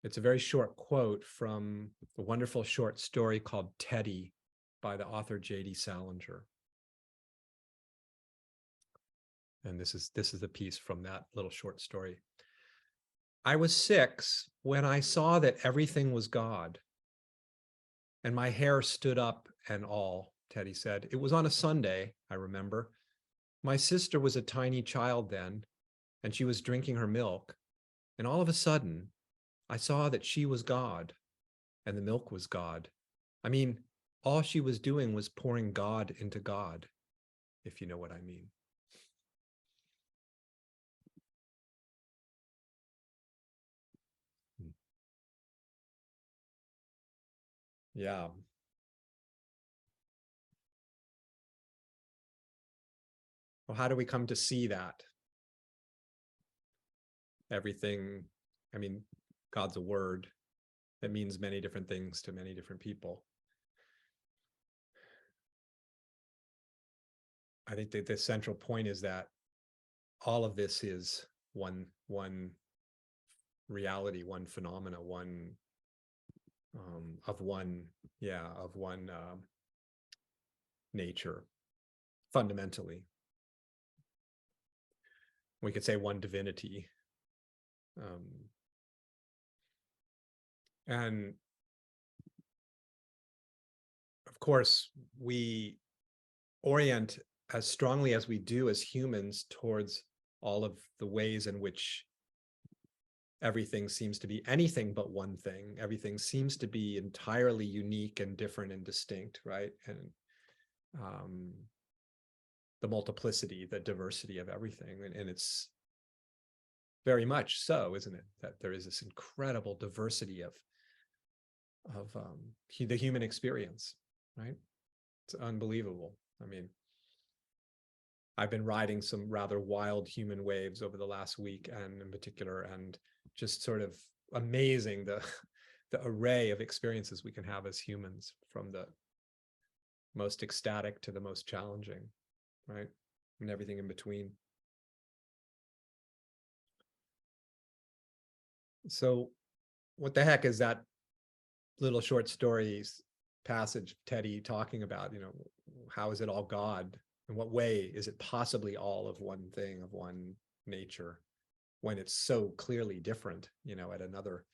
It's a very short quote from a wonderful short story called Teddy by the author J.D. Salinger. And this is the piece from that little short story. I was 6 when I saw that everything was God. And my hair stood up and all, Teddy said. It was on a Sunday, I remember. My sister was a tiny child then, and she was drinking her milk. And all of a sudden, I saw that she was God, and the milk was God. I mean, all she was doing was pouring God into God, if you know what I mean. Yeah. Well, how do we come to see that? Everything, I mean, God's a word that means many different things to many different people. I think that the central point is that all of this is one reality, one phenomena, one of one nature, fundamentally. We could say one divinity. And of course, we orient as strongly as we do as humans towards all of the ways in which everything seems to be anything but one thing. Everything seems to be entirely unique and different and distinct, right? And the multiplicity, the diversity of everything. And it's very much so, isn't it? That there is this incredible diversity of the human experience, right? It's unbelievable. I mean, I've been riding some rather wild human waves over the last week, and in particular, and just sort of amazing the array of experiences we can have as humans, from the most ecstatic to the most challenging, right? And everything in between. So what the heck is that little short stories passage, Teddy talking about, how is it all God? In what way is it possibly all of one thing, of one nature, when it's so clearly different, at another,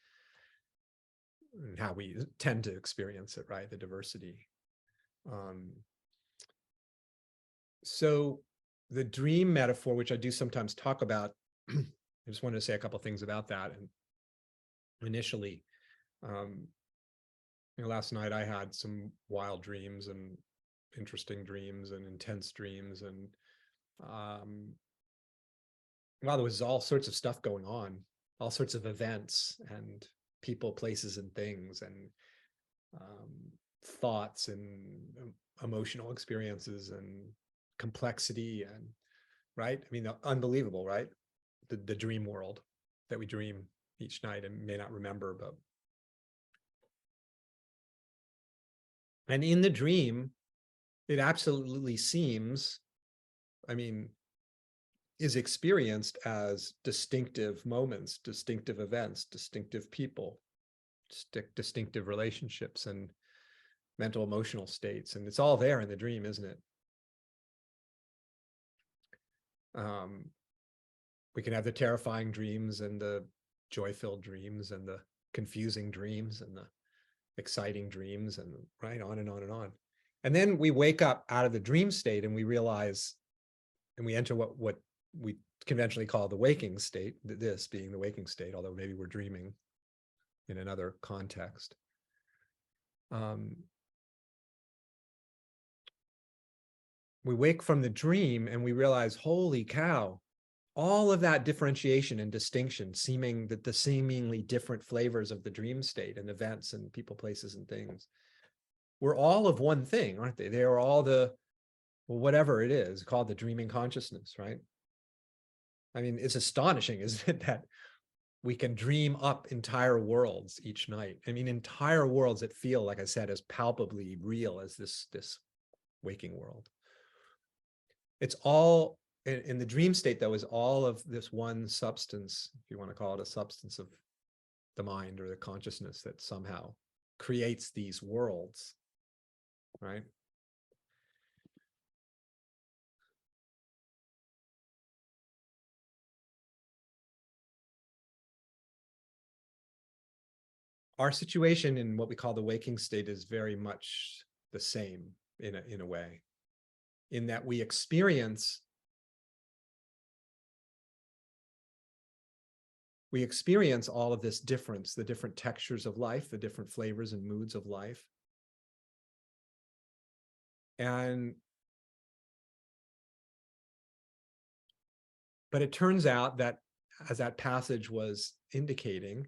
and how we tend to experience it, right? The diversity. So the dream metaphor, which I do sometimes talk about, I just wanted to say a couple of things about that. And initially, last night I had some wild dreams and interesting dreams and intense dreams, and wow, there was all sorts of stuff going on, all sorts of events and people, places, and things, and thoughts and emotional experiences and complexity, and right, I mean, unbelievable, right? The dream world that we dream each night and may not remember, but and in the dream, it absolutely seems, I mean, is experienced as distinctive moments, distinctive events, distinctive people, distinctive relationships and mental emotional states. And it's all there in the dream, isn't it? We can have the terrifying dreams and the joy-filled dreams and the confusing dreams and the exciting dreams, and right on and on and on. And then we wake up out of the dream state and we realize, and we enter what we conventionally call the waking state, this being the waking state, although maybe we're dreaming in another context. We wake from the dream and we realize, holy cow, all of that differentiation and distinction, seeming that the seemingly different flavors of the dream state and events and people, places, and things, were all of one thing, aren't they? They are all whatever it is called the dreaming consciousness, right? I mean, it's astonishing, isn't it, that we can dream up entire worlds each night. I mean, entire worlds that feel, like I said, as palpably real as this waking world. It's all in the dream state, though, is all of this one substance, if you want to call it a substance, of the mind or the consciousness that somehow creates these worlds, right? Our situation in what we call the waking state is very much the same in a way, in that we experience all of this difference, the different textures of life, the different flavors and moods of life. But it turns out that, as that passage was indicating,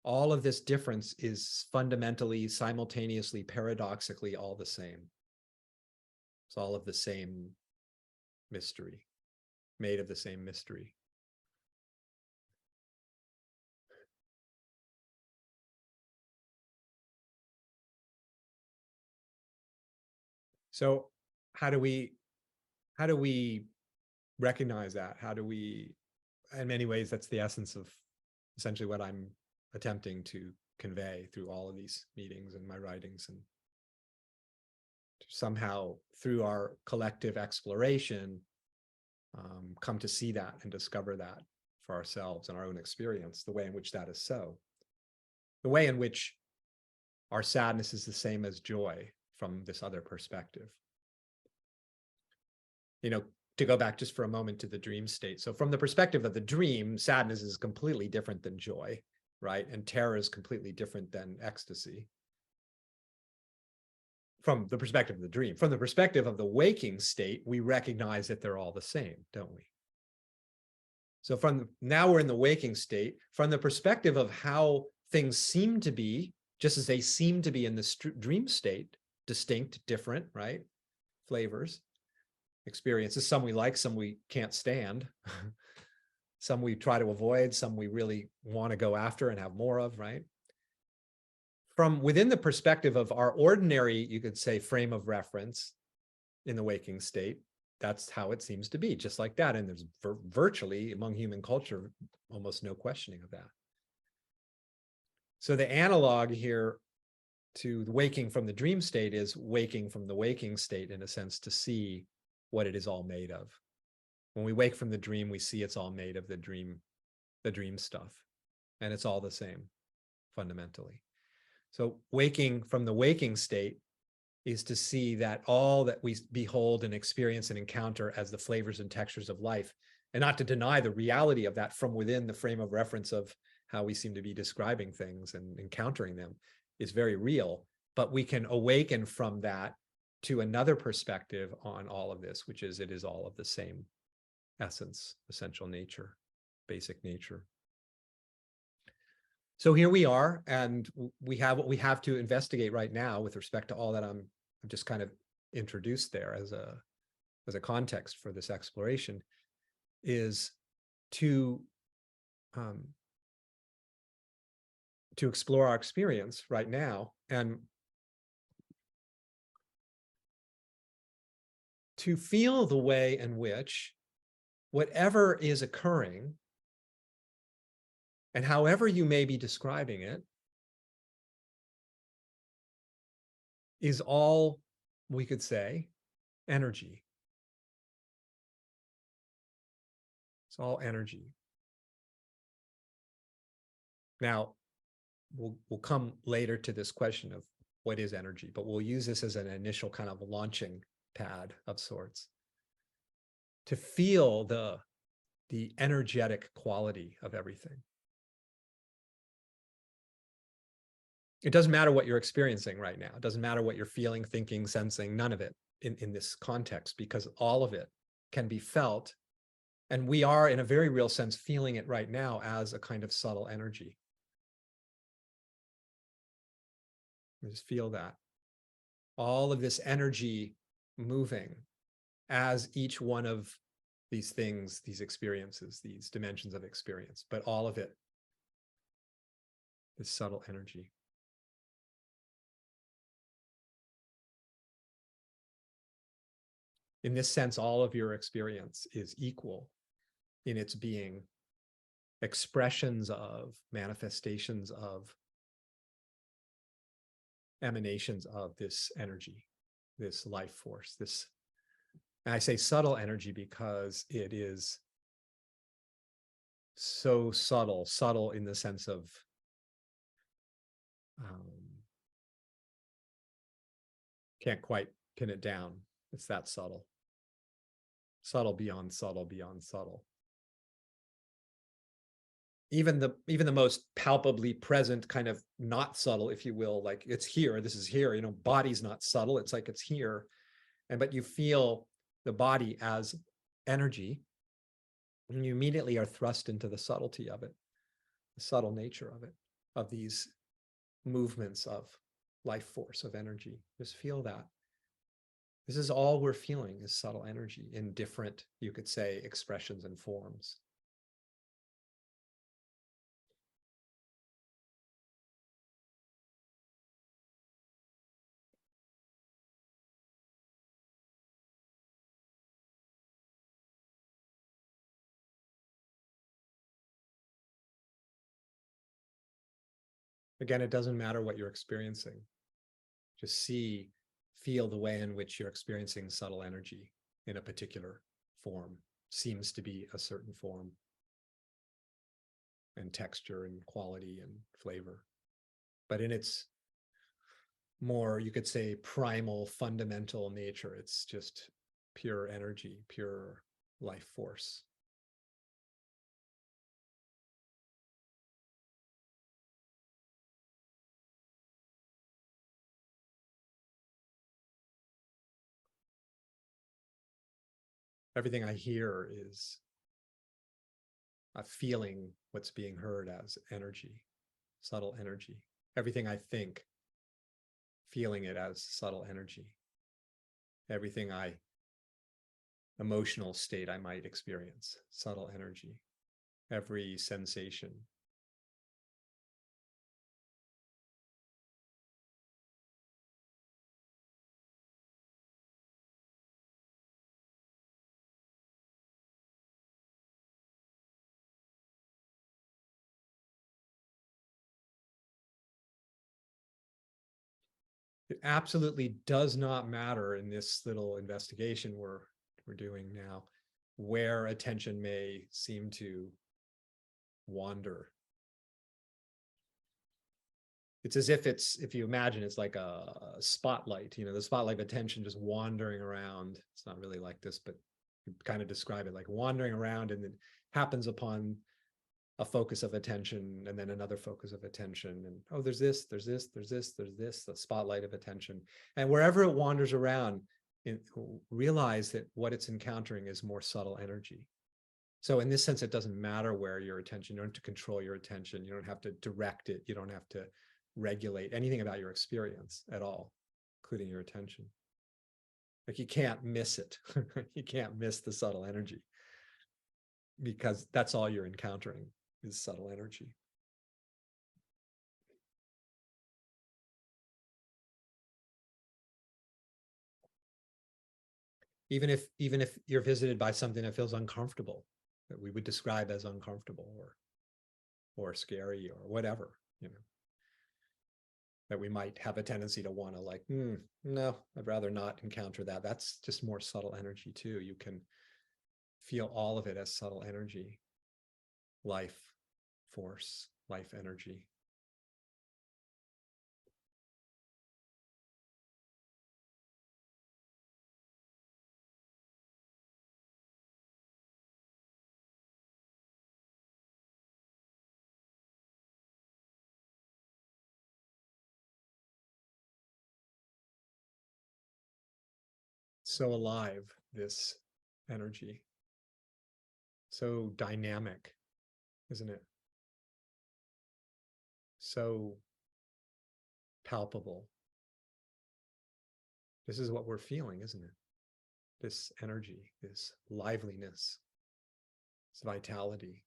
all of this difference is fundamentally, simultaneously, paradoxically all the same. It's all of the same mystery, made of the same mystery. So how do we recognize that? How do we, in many ways, that's the essence of essentially what I'm attempting to convey through all of these meetings and my writings, and somehow through our collective exploration, come to see that and discover that for ourselves and our own experience, the way in which that is so. The way in which our sadness is the same as joy from this other perspective. You know, to go back just for a moment to the dream state. So from the perspective of the dream, sadness is completely different than joy, right? And terror is completely different than ecstasy. From the perspective of the dream. From the perspective of the waking state, we recognize that they're all the same, don't we? So now we're in the waking state, from the perspective of how things seem to be, just as they seem to be in the dream state, distinct, different, right? Flavors, experiences, some we like, some we can't stand, some we try to avoid, some we really want to go after and have more of, right? From within the perspective of our ordinary, you could say, frame of reference in the waking state, that's how it seems to be, just like that. And there's virtually, among human culture, almost no questioning of that. So the analog here to the waking from the dream state is waking from the waking state, in a sense, to see what it is all made of. When we wake from the dream, we see it's all made of the dream stuff, and it's all the same fundamentally. So waking from the waking state is to see that all that we behold and experience and encounter as the flavors and textures of life, and not to deny the reality of that from within the frame of reference of how we seem to be describing things and encountering them, is very real. But we can awaken from that to another perspective on all of this, which is it is all of the same essence, essential nature, basic nature. So here we are, and we have what we have to investigate right now with respect to all that I've just kind of introduced there as a context for this exploration, is to explore our experience right now and to feel the way in which whatever is occurring, and however you may be describing it, is all, we could say, energy. It's all energy. Now, we'll come later to this question of what is energy, but we'll use this as an initial kind of launching pad of sorts to feel the energetic quality of everything. It doesn't matter what you're experiencing right now. It doesn't matter what you're feeling, thinking, sensing, none of it in this context, because all of it can be felt. And we are, in a very real sense, feeling it right now as a kind of subtle energy. Just feel that. All of this energy moving as each one of these things, these experiences, these dimensions of experience, but all of it, this subtle energy. In this sense, all of your experience is equal in its being expressions of, manifestations of, emanations of this energy, this life force, this, and I say subtle energy because it is so subtle, subtle in the sense of can't quite pin it down. It's that subtle. Subtle beyond subtle beyond subtle. Even the most palpably present kind of not subtle, if you will, like it's here, this is here, body's not subtle, it's like it's here. But you feel the body as energy, and you immediately are thrust into the subtlety of it, the subtle nature of it, of these movements of life force, of energy. Just feel that. This is all we're feeling, is subtle energy in different, you could say, expressions and forms. Again, it doesn't matter what you're experiencing. Just feel the way in which you're experiencing subtle energy in a particular form. Seems to be a certain form and texture and quality and flavor. But in its more, you could say, primal, fundamental nature, it's just pure energy, pure life force. Everything I hear is a feeling what's being heard as energy, subtle energy. Everything I think, feeling it as subtle energy. Everything emotional state I might experience, subtle energy. Every sensation. It absolutely does not matter in this little investigation we're doing now, where attention may seem to wander. It's as if you imagine it's like a spotlight, the spotlight of attention just wandering around. It's not really like this, but you kind of describe it like wandering around, and it happens upon a focus of attention, and then another focus of attention, and oh, there's this, the spotlight of attention. And wherever it wanders around, realize that what it's encountering is more subtle energy. So in this sense, it doesn't matter where your attention, you don't have to control your attention, you don't have to direct it, you don't have to regulate anything about your experience at all, including your attention. Like you can't miss it. You can't miss the subtle energy, because that's all you're encountering is subtle energy. Even if you're visited by something that feels uncomfortable, that we would describe as uncomfortable or scary or whatever, that we might have a tendency to want to like, no, I'd rather not encounter that. That's just more subtle energy too. You can feel all of it as subtle energy, life force, life energy. So alive, this energy. So dynamic, isn't it? So palpable. This is what we're feeling, isn't it? This energy, this liveliness, this vitality.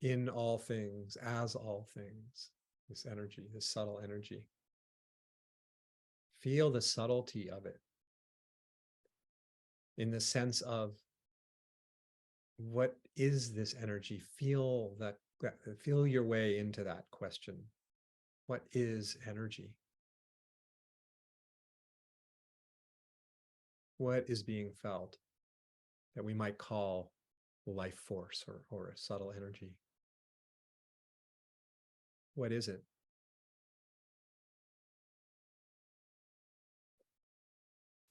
In all things, as all things, this energy, this subtle energy. Feel the subtlety of it in the sense of What is this energy? Feel that, feel your way into that question. What is energy? What is being felt that we might call life force or a subtle energy? What is it?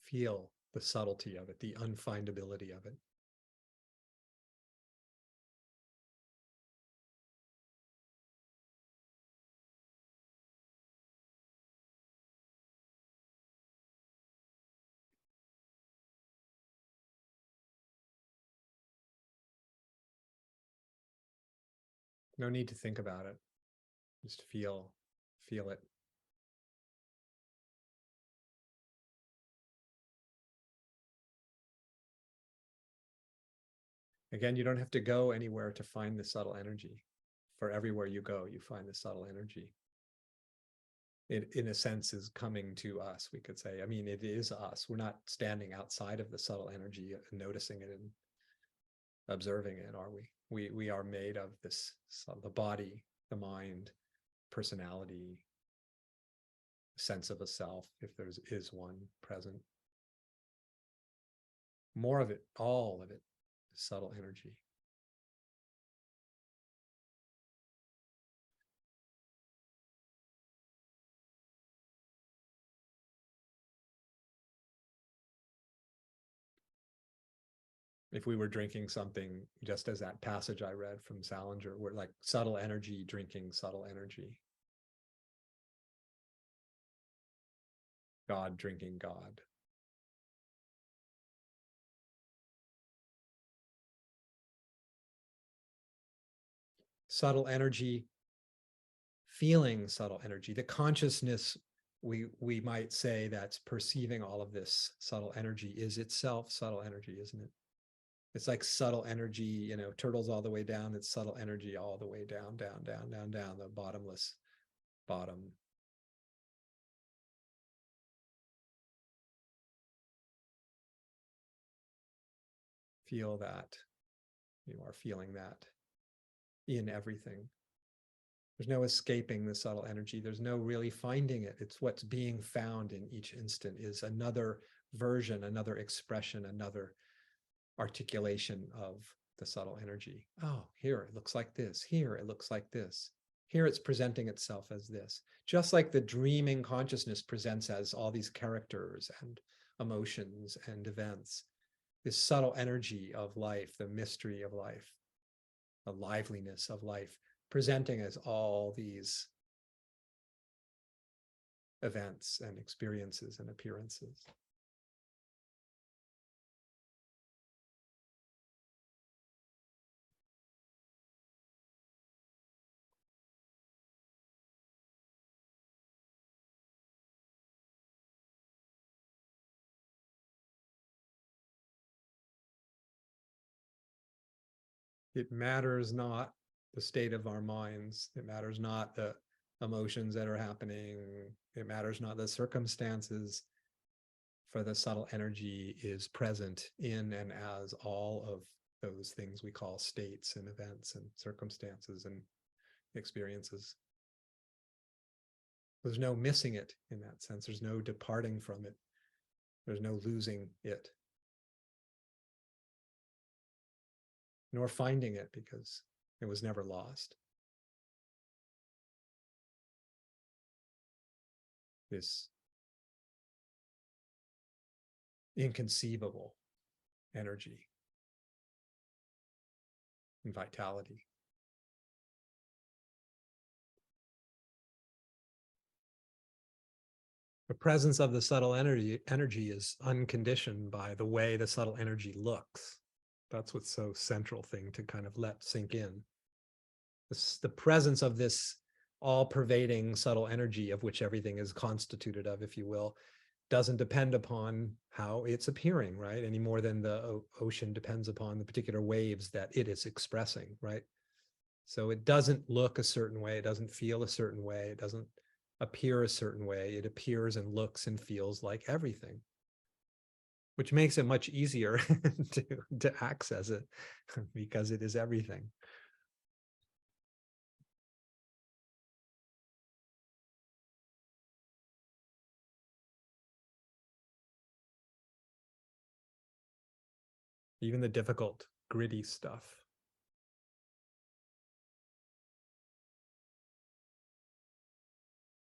Feel the subtlety of it, the unfindability of it. No need to think about it. Just feel it. Again, you don't have to go anywhere to find the subtle energy. For everywhere you go, you find the subtle energy. It, in a sense, is coming to us, we could say. I mean, it is us. We're not standing outside of the subtle energy and noticing it and observing it, are we? We are made of this, the body, the mind, personality, sense of a self, if there is one present. More of it, all of it, subtle energy. If we were drinking something, just as that passage I read from Salinger, we're like subtle energy drinking subtle energy. God drinking God. Subtle energy, feeling subtle energy, the consciousness, we might say, that's perceiving all of this subtle energy is itself subtle energy, isn't it? It's like subtle energy, turtles all the way down. It's subtle energy all the way down, down, down, down, down, the bottomless bottom. Feel that. You are feeling that in everything. There's no escaping the subtle energy. There's no really finding it. It's what's being found in each instant is another version, another expression, another articulation of the subtle energy. Oh, here it looks like this. Here it looks like this. Here it's presenting itself as this. Just like the dreaming consciousness presents as all these characters and emotions and events, this subtle energy of life, the mystery of life, the liveliness of life, presenting as all these events and experiences and appearances. It matters not the state of our minds. It matters not the emotions that are happening. It matters not the circumstances, for the subtle energy is present in and as all of those things we call states and events and circumstances and experiences. There's no missing it in that sense. There's no departing from it. There's no losing it, nor finding it, because it was never lost. This inconceivable energy and vitality. The presence of the subtle energy is unconditioned by the way the subtle energy looks. That's what's so central thing to kind of let sink in. The presence of this all-pervading subtle energy, of which everything is constituted of, if you will, doesn't depend upon how it's appearing, right? Any more than the ocean depends upon the particular waves that it is expressing, right? So it doesn't look a certain way, it doesn't feel a certain way, it doesn't appear a certain way. It appears and looks and feels like everything. which makes it much easier to access it because it is everything. Even the difficult, gritty stuff.